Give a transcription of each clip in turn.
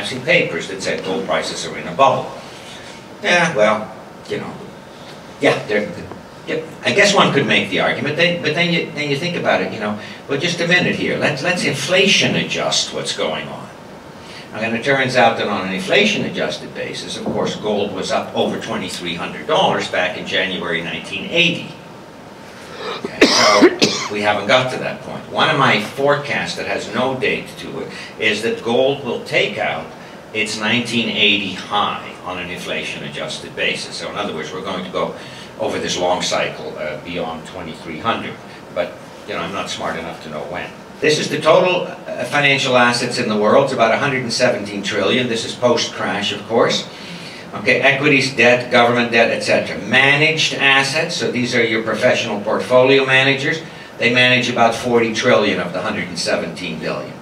collapsing papers that said gold prices are in a bubble. Yeah, well, you know, yeah, I guess one could make the argument, but then you think about it, you know, well, just a minute here, let's inflation adjust what's going on. And it turns out that on an inflation-adjusted basis, of course, gold was up over $2,300 back in January 1980. Okay, so we haven't got to that point. One of my forecasts that has no date to it is that gold will take out its 1980 high on an inflation-adjusted basis. So in other words, we're going to go over this long cycle beyond 2,300. But, you know, I'm not smart enough to know when. This is the total financial assets in the world. It's about 117 trillion. This is post-crash, of course. Okay, equities, debt, government debt, etc. Managed assets, so these are your professional portfolio managers. They manage about 40 trillion of the 117 billion.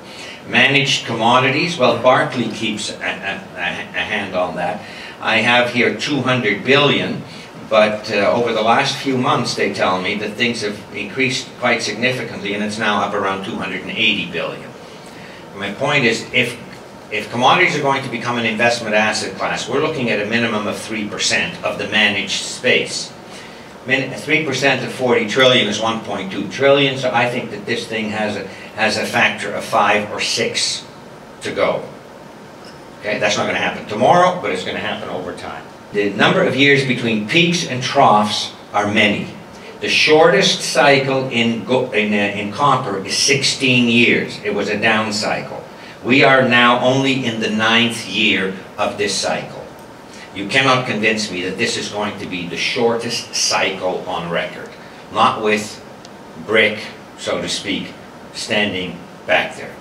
Managed commodities, well, Barclay keeps a hand on that. I have here 200 billion. But over the last few months, they tell me that things have increased quite significantly, and it's now up around 280 billion. My point is, if commodities are going to become an investment asset class, we're looking at a minimum of 3% of the managed space. 3% of 40 trillion is 1.2 trillion, so I think that this thing has a factor of 5 or 6 to go. Okay, that's not going to happen tomorrow, but it's going to happen over time. The number of years between peaks and troughs are many. The shortest cycle in copper is 16 years. It was a down cycle. We are now only in the 9th year of this cycle. You cannot convince me that this is going to be the shortest cycle on record. Not with brick, so to speak, standing back there.